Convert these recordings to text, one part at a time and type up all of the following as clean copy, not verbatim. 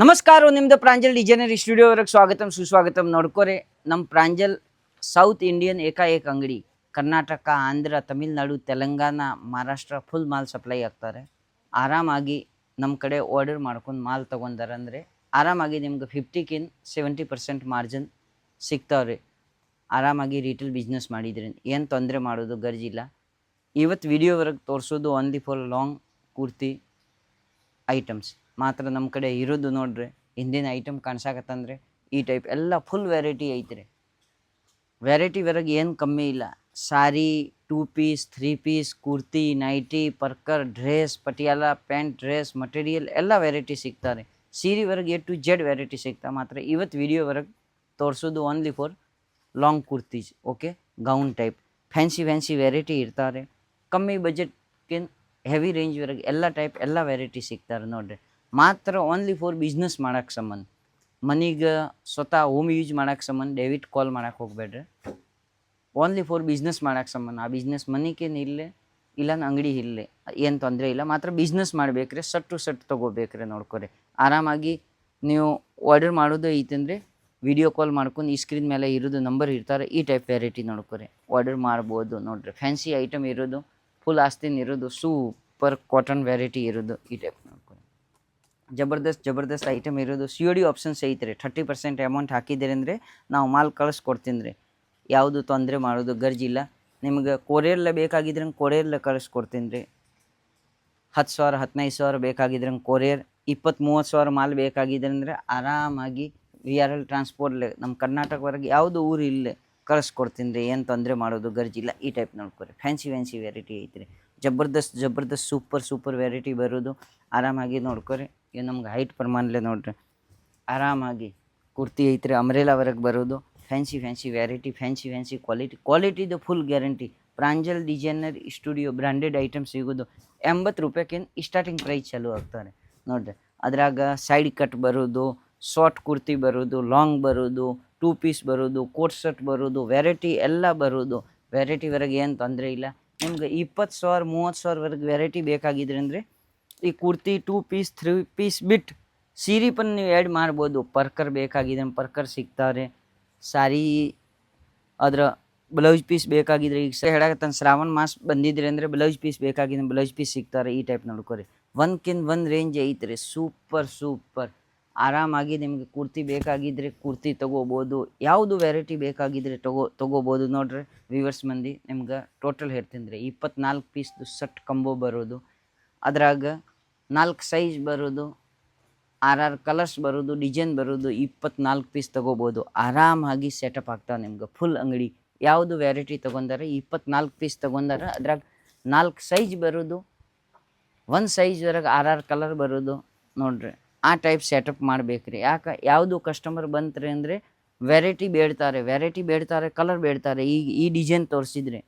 ನಮಸ್ಕಾರ, ನಿಮ್ದು ಪ್ರಾಂಜಲ್ ಡಿಸೈನರ್ ಸ್ಟುಡಿಯೋವರೆಗೆ ಸ್ವಾಗತಂ ಸುಸ್ವಾಗತಂ. ನೋಡ್ಕೋರೆ, ನಮ್ಮ ಪ್ರಾಂಜಲ್ ಸೌತ್ ಇಂಡಿಯನ್ ಏಕಾಏಕ ಅಂಗಡಿ Karnataka, Andhra, Tamil Nadu, Telangana, Maharashtra full mall supply ಆಗ್ತಾರೆ. ಆರಾಮಾಗಿ ನಮ್ಮ ಕಡೆ ಆರ್ಡರ್ ಮಾಡ್ಕೊಂಡು ಮಾಲ್ ತೊಗೊಂಡಾರಂದರೆ ಆರಾಮಾಗಿ ನಿಮ್ಗೆ 50% ಮಾರ್ಜಿನ್ ಸಿಗ್ತಾವ್ರಿ. ಆರಾಮಾಗಿ ರೀಟೇಲ್ ಬಿಸ್ನೆಸ್ ಮಾಡಿದ್ರಿ ಏನು ತೊಂದರೆ ಮಾಡೋದು ಗರ್ಜಿಲ್ಲ. ಇವತ್ತು ವಿಡಿಯೋವರೆಗೆ ತೋರಿಸೋದು only for long kurti items ಮಾತ್ರ ನಮ್ಮ ಕಡೆ ಇರೋದು. ನೋಡ್ರಿ, ಹಿಂದಿನ ಐಟಮ್ ಕಾಣಿಸಾಕತ್ತಂದ್ರೆ ಈ ಟೈಪ್ ಎಲ್ಲ ಫುಲ್ ವೆರೈಟಿ ಐತ್ರಿ. ವೆರೈಟಿ ಹೊರಗೆ ಏನು ಕಮ್ಮಿ ಇಲ್ಲ. Sari, 2 piece, 3 piece, kurti, nighty, ಪರ್ಕರ್, dress, Patiala, pant, dress, material ಎಲ್ಲ ವೆರೈಟಿ ಸಿಗ್ತಾರೆ. ಸೀರೆವರೆಗೆ A to Z ವೆರೈಟಿ ಸಿಗ್ತಾ. ಮಾತ್ರ ಇವತ್ತು ವಿಡಿಯೋವರೆಗೆ ತೋರಿಸೋದು only for long kurtis. Okay, gown type fancy variety ಇರ್ತಾರೆ. ಕಮ್ಮಿ ಬಜೆಟ್ಗಿಂತ ಹೆವಿ ರೇಂಜ್ವರೆಗೆ ಎಲ್ಲ ಟೈಪ್ ಎಲ್ಲ ವೆರೈಟಿ ಸಿಗ್ತಾರೆ. ನೋಡ್ರಿ, ಮಾತ್ರ ಓನ್ಲಿ ಫಾರ್ ಬಿಸ್ನೆಸ್ ಮಾಡೋಕ್ಕೆ ಸಂಬಂಧ. ಮನಿಗೆ ಸ್ವತಃ ಹೋಮ್ ಯೂಸ್ ಮಾಡೋಕ್ಕೆ ಸಂಬಂಧ ದಯವಿಟ್ಟು ಕಾಲ್ ಮಾಡೋಕ್ಕೆ ಹೋಗ್ಬೇಡ್ರಿ. ಓನ್ಲಿ ಫಾರ್ ಬಿಸ್ನೆಸ್ ಮಾಡೋಕ್ಕೆ ಸಂಬಂಧ. ಆ ಬಿಸ್ನೆಸ್ ಮನಿಗೇನು ಇಲ್ಲೇ ಇಲ್ಲ, ಅಂಗಡಿ ಇಲ್ಲೇ ಏನು ತೊಂದರೆ ಇಲ್ಲ. ಮಾತ್ರ ಬಿಸ್ನೆಸ್ ಮಾಡಬೇಕ್ರಿ, ಸಟ್ ತೊಗೋಬೇಕ್ರಿ. ನೋಡ್ಕೊರಿ, ಆರಾಮಾಗಿ ನೀವು ಆರ್ಡರ್ ಮಾಡೋದು ಐತಂದರೆ ವಿಡಿಯೋ ಕಾಲ್ ಮಾಡ್ಕೊಂಡು ಈ ಸ್ಕ್ರೀನ್ ಮೇಲೆ ಇರೋದು ನಂಬರ್ ಇರ್ತಾರೆ. ಈ ಟೈಪ್ ವೆರೈಟಿ ನೋಡ್ಕೊರಿ ಆರ್ಡರ್ ಮಾಡ್ಬೋದು. ನೋಡ್ರಿ, ಫ್ಯಾನ್ಸಿ ಐಟಮ್ ಇರೋದು, ಫುಲ್ ಆಸ್ತಿನ ಇರೋದು, ಸೂಪರ್ ಕಾಟನ್ ವೆರೈಟಿ ಇರೋದು. ಈ ಟೈಪ್ ನೋಡ್ಕೊರಿ ಜಬರ್ದಸ್ತ್ ಐಟಮ್ ಇರೋದು. COD ಆಪ್ಷನ್ಸ್ ಐತ್ರಿ. 30% ಅಮೌಂಟ್ ಹಾಕಿದ್ದೀರಿ ಅಂದರೆ ನಾವು ಮಾಲ್ ಕಳಿಸ್ಕೊಡ್ತೀನಿ ರೀ. ಯಾವುದು ತೊಂದರೆ ಮಾಡೋದು ಗರ್ಜಿಲ್ಲ. ನಿಮ್ಗೆ ಕೊರಿಯರ್ಲೆ ಬೇಕಾಗಿದ್ರೆ ಕೊರಿಯರ್ಲೆ ಕಳಿಸ್ಕೊಡ್ತೀನಿ ರೀ. 10,000 15,000 ಬೇಕಾಗಿದ್ರೆ ಕೊರಿಯರ್, 20-30 ಸಾವಿರ ಮಾಲ್ ಬೇಕಾಗಿದ್ರೆ ಅಂದರೆ ಆರಾಮಾಗಿ VRL ಟ್ರಾನ್ಸ್ಪೋರ್ಟ್ಲೆ ನಮ್ಮ ಕರ್ನಾಟಕವರೆಗೆ ಯಾವುದು ಊರು ಇಲ್ಲೇ ಕಳಿಸ್ಕೊಡ್ತೀನಿ ರೀ. ಏನು ತೊಂದರೆ ಮಾಡೋದು ಗರ್ಜಿಲ್ಲ. ಈ ಟೈಪ್ ನೋಡ್ಕೊರಿ, ಫ್ಯಾನ್ಸಿ ವೆರೈಟಿ ಐತ್ರಿ. ಜಬರ್ದಸ್ತ್ ಸೂಪರ್ ವೆರೈಟಿ ಬರೋದು. ಆರಾಮಾಗಿ ನೋಡ್ಕೊರಿ. ಇವು ನಮ್ಗೆ ಹೈಟ್ ಪ್ರಮಾಣಲೆ ನೋಡ್ರಿ, ಆರಾಮಾಗಿ ಕುರ್ತಿ ಐತ್ರಿ. ಅಮ್ರೇಲಾವರೆಗೆ ಬರೋದು. ಫ್ಯಾನ್ಸಿ ವೆರೈಟಿ, ಫ್ಯಾನ್ಸಿ ಕ್ವಾಲಿಟಿದು full guarantee. Pranjal designer studio branded item ಸಿಗೋದು 80 ರೂಪಾಯಿಗಿಂತ ಸ್ಟಾರ್ಟಿಂಗ್ ಪ್ರೈಸ್ ಚಾಲೂ ಆಗ್ತಾರೆ. ನೋಡ್ರಿ, ಅದ್ರಾಗ ಸೈಡ್ ಕಟ್ ಬರೋದು, ಶಾರ್ಟ್ ಕುರ್ತಿ ಬರೋದು, ಲಾಂಗ್ ಬರೋದು, 2 ಪೀಸ್ ಬರೋದು, ಕೋಟ್ ಸೆಟ್ ಬರೋದು, ವೆರೈಟಿ ಎಲ್ಲ ಬರೋದು. ವೆರೈಟಿವರೆಗೆ ಏನು ತೊಂದರೆ ಇಲ್ಲ. ನಿಮ್ಗೆ 20,000 30,000ವರೆಗೆ ವೆರೈಟಿ ಬೇಕಾಗಿದ್ರೆ ಅಂದರೆ ಈ ಕುರ್ತಿ 2 ಪೀಸ್ 3 ಪೀಸ್ ಬಿಟ್ಟು ಸೀರೆ ಪನ್ ನೀವು ಆ್ಯಡ್ ಮಾಡ್ಬೋದು. ಪರ್ಕರ್ ಬೇಕಾಗಿದೆ ಪರ್ಕರ್ ಸಿಗ್ತಾರೆ. ಸಾರಿ ಅದರ ಬ್ಲೌಸ್ ಪೀಸ್ ಬೇಕಾಗಿದ್ರೆ, ಈಗ ಹೇಳಕತ್ತಾನ ಶ್ರಾವಣ ಮಾಸ ಬಂದಿದ್ರೆ ಅಂದರೆ ಬ್ಲೌಸ್ ಪೀಸ್ ಬೇಕಾಗಿದೆ, ಬ್ಲೌಸ್ ಪೀಸ್ ಸಿಗ್ತಾರೆ. ಈ ಟೈಪ್ ನೋಡ್ಕೊರಿ, ಒಂದು ರೇಂಜ್ ಐತ್ರಿ. ಸೂಪರ್ ಆರಾಮಾಗಿ ನಿಮಗೆ ಕುರ್ತಿ ಬೇಕಾಗಿದ್ರೆ ಕುರ್ತಿ ತೊಗೋಬೋದು. ಯಾವುದು ವೆರೈಟಿ ಬೇಕಾಗಿದ್ರೆ ತೊಗೋಬೋದು. ನೋಡ್ರಿ ವ್ಯೂವರ್ಸ್ ಮಂದಿ, ನಿಮ್ಗೆ ಟೋಟಲ್ ಹೇಳ್ತೀನಿ ರೀ. 24 ಪೀಸ್ದು ಸೆಟ್ ಕಂಬೋ ಬರೋದು. ಅದ್ರಾಗ 4 ಸೈಜ್ ಬರೋದು, 6 ಕಲರ್ಸ್ ಬರೋದು, ಡಿಸೈನ್ ಬರೋದು. 24 ಪೀಸ್ ತೊಗೋಬೋದು. ಆರಾಮಾಗಿ ಸೆಟಪ್ ಆಗ್ತಾವೆ ನಿಮ್ಗೆ ಫುಲ್ ಅಂಗಡಿ. ಯಾವುದು ವೆರೈಟಿ ತೊಗೊಂಡಾರೆ 24 ಪೀಸ್ ತೊಗೊಂಡಾರ. ಅದ್ರಾಗ 4 ಸೈಜ್ ಬರೋದು, 1 ಸೈಜ್ವರೆಗೆ 6 ಕಲರ್ ಬರೋದು. ನೋಡ್ರಿ, ಆ ಟೈಪ್ ಸೆಟಪ್ ಮಾಡ್ಬೇಕ್ರಿ. ಯಾಕೆ ಯಾವುದು ಕಸ್ಟಮರ್ ಬಂತ್ರಿ ಅಂದರೆ ವೆರೈಟಿ ಬೇಡ್ತಾರೆ, ಕಲರ್ ಬೇಡ್ತಾರೆ. ಈಗ ಈ ಡಿಸೈನ್ ತೋರಿಸಿದ್ರೆ,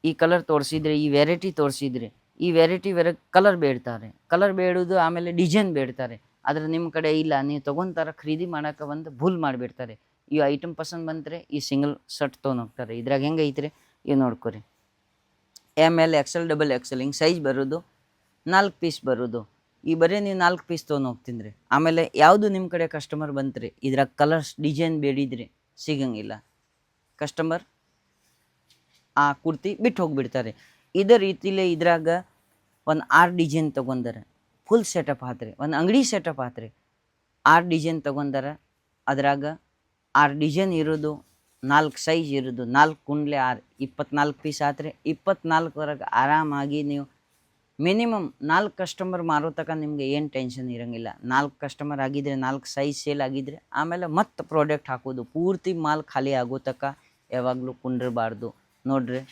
ಈ ಕಲರ್ ತೋರಿಸಿದ್ರೆ, ಈ ವೆರೈಟಿ ತೋರಿಸಿದ್ರೆ, ಈ ವೆರೈಟಿವರೆಗೆ ಕಲರ್ ಬೇಡೋದು. ಆಮೇಲೆ ಡಿಸೈನ್ ಬೇಡ್ತಾರೆ. ಆದರೆ ನಿಮ್ಮ ಕಡೆ ಇಲ್ಲ, ನೀವು ತೊಗೊತಾರೆ ಖರೀದಿ ಮಾಡೋಕೆ ಬಂದು ಭೂಲ್ ಮಾಡಿಬಿಡ್ತಾರೆ. ಈ ಐಟಮ್ ಪಸಂದ್ ಬಂದರೆ ಈ ಸಿಂಗಲ್ ಸೆಟ್ ತೊಗೊಂಡೋಗ್ತಾರೆ. ಇದ್ರಾಗ ಹೆಂಗೆ ಐತ್ರಿ ಇವು ನೋಡ್ಕೊರಿ. ML XL XXL ಹಿಂಗೆ ಸೈಜ್ ಬರೋದು, 4 ಪೀಸ್ ಬರೋದು. ಈ ಬರೀ ನೀವು 4 ಪೀಸ್ ತೊಗೊಂಡು ಹೋಗ್ತೀನಿ ರೀ. ಆಮೇಲೆ ಯಾವುದು ನಿಮ್ಮ ಕಡೆ ಕಸ್ಟಮರ್ ಬಂತ್ರಿ ಇದ್ರಾಗ ಕಲರ್ಸ್ ಡಿಸೈನ್ ಬೇಡಿದ್ರಿ ಸಿಗಂಗಿಲ್ಲ. ಕಸ್ಟಮರ್ ಆ ಕುರ್ತಿ ಬಿಟ್ಟು ಹೋಗಿಬಿಡ್ತಾರೆ. ಇದೇ ರೀತಿಲೇ ಇದ್ರಾಗ ಒಂದು 6 ಡಿಸೈನ್ ತೊಗೊಂಡಾರೆ, ಫುಲ್ ಸೆಟಪ್ ಆತ್ರಿ. ಒಂದು ಅಂಗಡಿ ಸೆಟಪ್ ಆತ್ರಿ. 6 ಡಿಸೈನ್ ತೊಗೊಂಡಾರ. ಅದ್ರಾಗ 6 ಡಿಸೈನ್ ಇರೋದು, 4 ಸೈಜ್ ಇರೋದು, 4 ಕುಂಡ್ಲೆ 6 24 ಪೀಸ್ ಆತ್ರಿ. 24ವರೆಗೆ ಆರಾಮಾಗಿ ನೀವು ಮಿನಿಮಮ್ 4 ಕಸ್ಟಮರ್ ಮಾರೋ ತನಕ ನಿಮಗೆ ಏನು ಟೆನ್ಷನ್ ಇರೋಂಗಿಲ್ಲ. 4 ಕಸ್ಟಮರ್ ಆಗಿದ್ರೆ, 4 ಸೈಜ್ ಸೇಲ್ ಆಗಿದ್ರೆ ಆಮೇಲೆ ಮತ್ತೆ ಪ್ರಾಡಕ್ಟ್ ಹಾಕೋದು. ಪೂರ್ತಿ ಮಾಲ್ ಖಾಲಿ ಆಗೋ ತನಕ ಯಾವಾಗಲೂ ಕುಂಡಿರಬಾರ್ದು. ನೋಡ್ರಿ,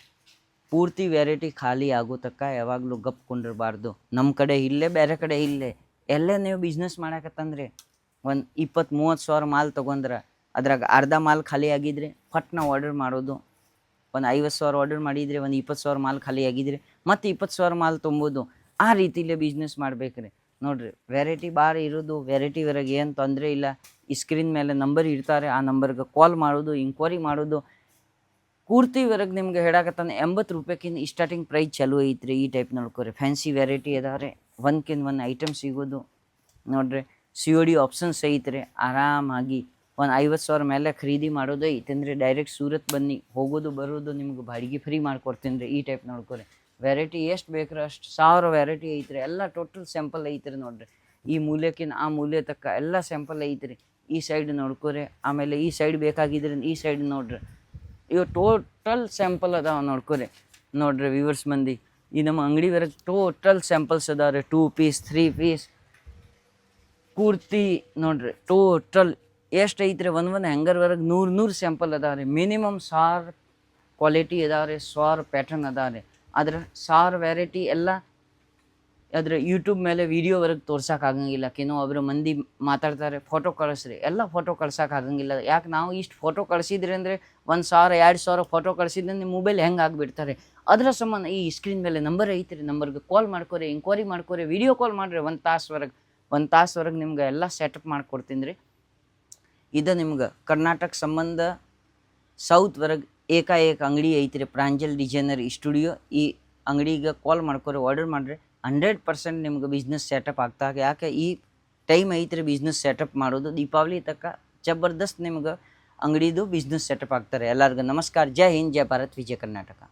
ಪೂರ್ತಿ ವೆರೈಟಿ ಖಾಲಿ ಆಗೋ ತನಕ ಯಾವಾಗಲೂ ಗಪ್ ಕುಂಡಿರಬಾರ್ದು. ನಮ್ಮ ಕಡೆ ಇಲ್ಲೇ, ಬೇರೆ ಕಡೆ ಇಲ್ಲೇ, ಎಲ್ಲೇ ನೀವು ಬಿಸ್ನೆಸ್ ಮಾಡಕತ್ತಂದ್ರೆ ಒಂದು 20-30 ಸಾವಿರ ಮಾಲ್ ತೊಗೊಂಡ್ರೆ ಅದ್ರಾಗ ಅರ್ಧ ಮಾಲ್ ಖಾಲಿ ಆಗಿದ್ರೆ ಪಟ್ನ ಆರ್ಡರ್ ಮಾಡೋದು. ಒಂದು 50,000 ಆರ್ಡರ್ ಮಾಡಿದರೆ ಒಂದು 20,000 ಮಾಲ್ ಖಾಲಿ ಆಗಿದ್ರೆ ಮತ್ತು 20,000 ಮಾಲ್ ತುಂಬೋದು. ಆ ರೀತಿಲೇ ಬಿಸ್ನೆಸ್ ಮಾಡ್ಬೇಕ್ರಿ. ನೋಡ್ರಿ, ವೆರೈಟಿ ಭಾಳ ಇರೋದು. ವೆರೈಟಿವರೆಗೆ ಏನು ತೊಂದರೆ ಇಲ್ಲ. ಈ ಸ್ಕ್ರೀನ್ ಮೇಲೆ ನಂಬರ್ ಇರ್ತಾರೆ, ಆ ನಂಬರ್ಗೆ ಕಾಲ್ ಮಾಡೋದು, ಇಂಕ್ವೈರಿ ಮಾಡೋದು. ಪೂರ್ತಿವರೆಗೆ ನಿಮ್ಗೆ ಹೇಳಕತ್ತಾನೆ 80 ರೂಪಾಯಿಗಿಂತ ಸ್ಟಾರ್ಟಿಂಗ್ ಪ್ರೈಸ್ ಚಾಲೂ ಐತ್ರಿ. ಈ ಟೈಪ್ ನೋಡ್ಕೊರಿ, ಫ್ಯಾನ್ಸಿ ವೆರೈಟಿ ಅದಾವೆ. ಒಂದ್ಕಿಂತ ಒಂದು ಐಟಮ್ ಸಿಗೋದು. ನೋಡ್ರಿ, COD ಆಪ್ಷನ್ಸ್ ಐತ್ರಿ. ಆರಾಮಾಗಿ ಒಂದು 50,000 ಮೇಲೆ ಖರೀದಿ ಮಾಡೋದು ಐತಂದ್ರೆ ಡೈರೆಕ್ಟ್ ಸೂರತ್ ಬನ್ನಿ, ಹೋಗೋದು ಬರೋದು ನಿಮ್ಗೆ ಬಾಡಿಗೆ ಫ್ರೀ ಮಾಡ್ಕೊಡ್ತೀನಿ ರೀ. ಈ ಟೈಪ್ ನೋಡ್ಕೊರಿ. ವೆರೈಟಿ ಎಷ್ಟು ಬೇಕ್ರಿ ಅಷ್ಟು 1000 ವೆರೈಟಿ ಐತ್ರಿ. ಎಲ್ಲ ಟೋಟಲ್ ಸ್ಯಾಂಪಲ್ ಐತ್ರಿ ನೋಡ್ರಿ. ಈ ಮೂಲೆಕಿನ ಆ ಮೂಲೆ ತಕ್ಕ ಎಲ್ಲ ಸ್ಯಾಂಪಲ್ ಐತ್ರಿ. ಈ ಸೈಡ್ ನೋಡ್ಕೊರಿ. ಆಮೇಲೆ ಈ ಸೈಡ್ ಬೇಕಾಗಿದ್ರೆ ಈ ಸೈಡ್ ನೋಡ್ರಿ. ಇವು ಟೋಟಲ್ ಸ್ಯಾಂಪಲ್ ಅದಾವ ನೋಡ್ಕೊರಿ. ನೋಡ್ರಿ ವ್ಯೂವರ್ಸ್ ಮಂದಿ, ಈ ನಮ್ಮ ಅಂಗಡಿ ವರೆಗೆ ಟೋಟಲ್ ಸ್ಯಾಂಪಲ್ಸ್ ಅದಾವ ರೀ. 2 ಪೀಸ್ 3 ಪೀಸ್ ಪೂರ್ತಿ ನೋಡ್ರಿ. ಟೋಟಲ್ ಎಷ್ಟು ಐತ್ರಿ, ಒಂದು ಹ್ಯಾಂಗರ್ವರೆಗೆ 100 ಸ್ಯಾಂಪಲ್ ಅದಾವ ರೀ. ಮಿನಿಮಮ್ 1000 ಕ್ವಾಲಿಟಿ ಅದಾವ ರೀ, 1000 ಪ್ಯಾಟರ್ನ್ ಅದಾವ ರೀ. ಆದ್ರೆ 1000 ವೆರೈಟಿ ಎಲ್ಲ ಅದ್ರ ಯೂಟ್ಯೂಬ್ ಮೇಲೆ ವೀಡಿಯೋವರೆಗೆ ತೋರ್ಸೋಕ್ಕಾಗಂಗಿಲ್ಲ. ಒಬ್ಬರು ಮಂದಿ ಮಾತಾಡ್ತಾರೆ ಫೋಟೋ ಕಳಿಸ್ರಿ, ಎಲ್ಲ ಫೋಟೋ ಕಳ್ಸೋಕ್ಕಾಗಂಗಿಲ್ಲ. ಯಾಕೆ ನಾವು ಇಷ್ಟು ಫೋಟೋ ಕಳಿಸಿದ್ರಿ ಅಂದರೆ 1,000 2,000 ಫೋಟೋ ಕಳಿಸಿದ್ರೆ ನಿಮ್ಮ ಮೊಬೈಲ್ ಹೆಂಗೆ ಆಗಿಬಿಡ್ತಾರೆ. ಅದರ ಸಂಬಂಧ ಈ ಸ್ಕ್ರೀನ್ ಮೇಲೆ ನಂಬರ್ ಐತ್ರಿ, ನಂಬರ್ಗೆ ಕಾಲ್ ಮಾಡ್ಕೊರಿ, ಎಂಕ್ವೈರಿ ಮಾಡ್ಕೊರಿ, ವಿಡಿಯೋ ಕಾಲ್ ಮಾಡಿರಿ. 1 ತಾಸ್ವರೆಗೆ ನಿಮ್ಗೆ ಎಲ್ಲ ಸೆಟಪ್ ಮಾಡಿಕೊಡ್ತೀನಿ ರೀ. ಇದು ನಿಮ್ಗೆ ಕರ್ನಾಟಕ ಸಂಬಂಧ ಸೌತ್ವರೆಗೆ ಏಕಾಏಕ ಅಂಗಡಿ ಐತ್ರಿ, ಪ್ರಾಂಜಲ್ ಡಿಸೈನರ್ ಸ್ಟುಡಿಯೋ. ಈ ಅಂಗಡಿಗೆ ಕಾಲ್ ಮಾಡ್ಕೊರಿ, ಆರ್ಡರ್ ಮಾಡಿರಿ. 100% ನಿಮ್ಗೆ ಬಿಸ್ನೆಸ್ ಸೆಟಪ್ ಆಗ್ತಾಗ. ಯಾಕೆ ಈ ಟೈಮ್ ಐತ್ರಿ ಬಿಸ್ನೆಸ್ ಸೆಟಪ್ ಮಾಡೋದು. ದೀಪಾವಳಿ ತನಕ ಜಬರ್ದಸ್ತ್ ನಿಮ್ಗೆ ಅಂಗಡಿದು ಬಿಸ್ನೆಸ್ ಸೆಟಪ್ ಆಗ್ತಾರೆ. ಎಲ್ಲರಿಗೂ ನಮಸ್ಕಾರ. ಜೈ ಹಿಂದ್, ಜೈ ಭಾರತ್, ವಿಜಯ ಕರ್ನಾಟಕ.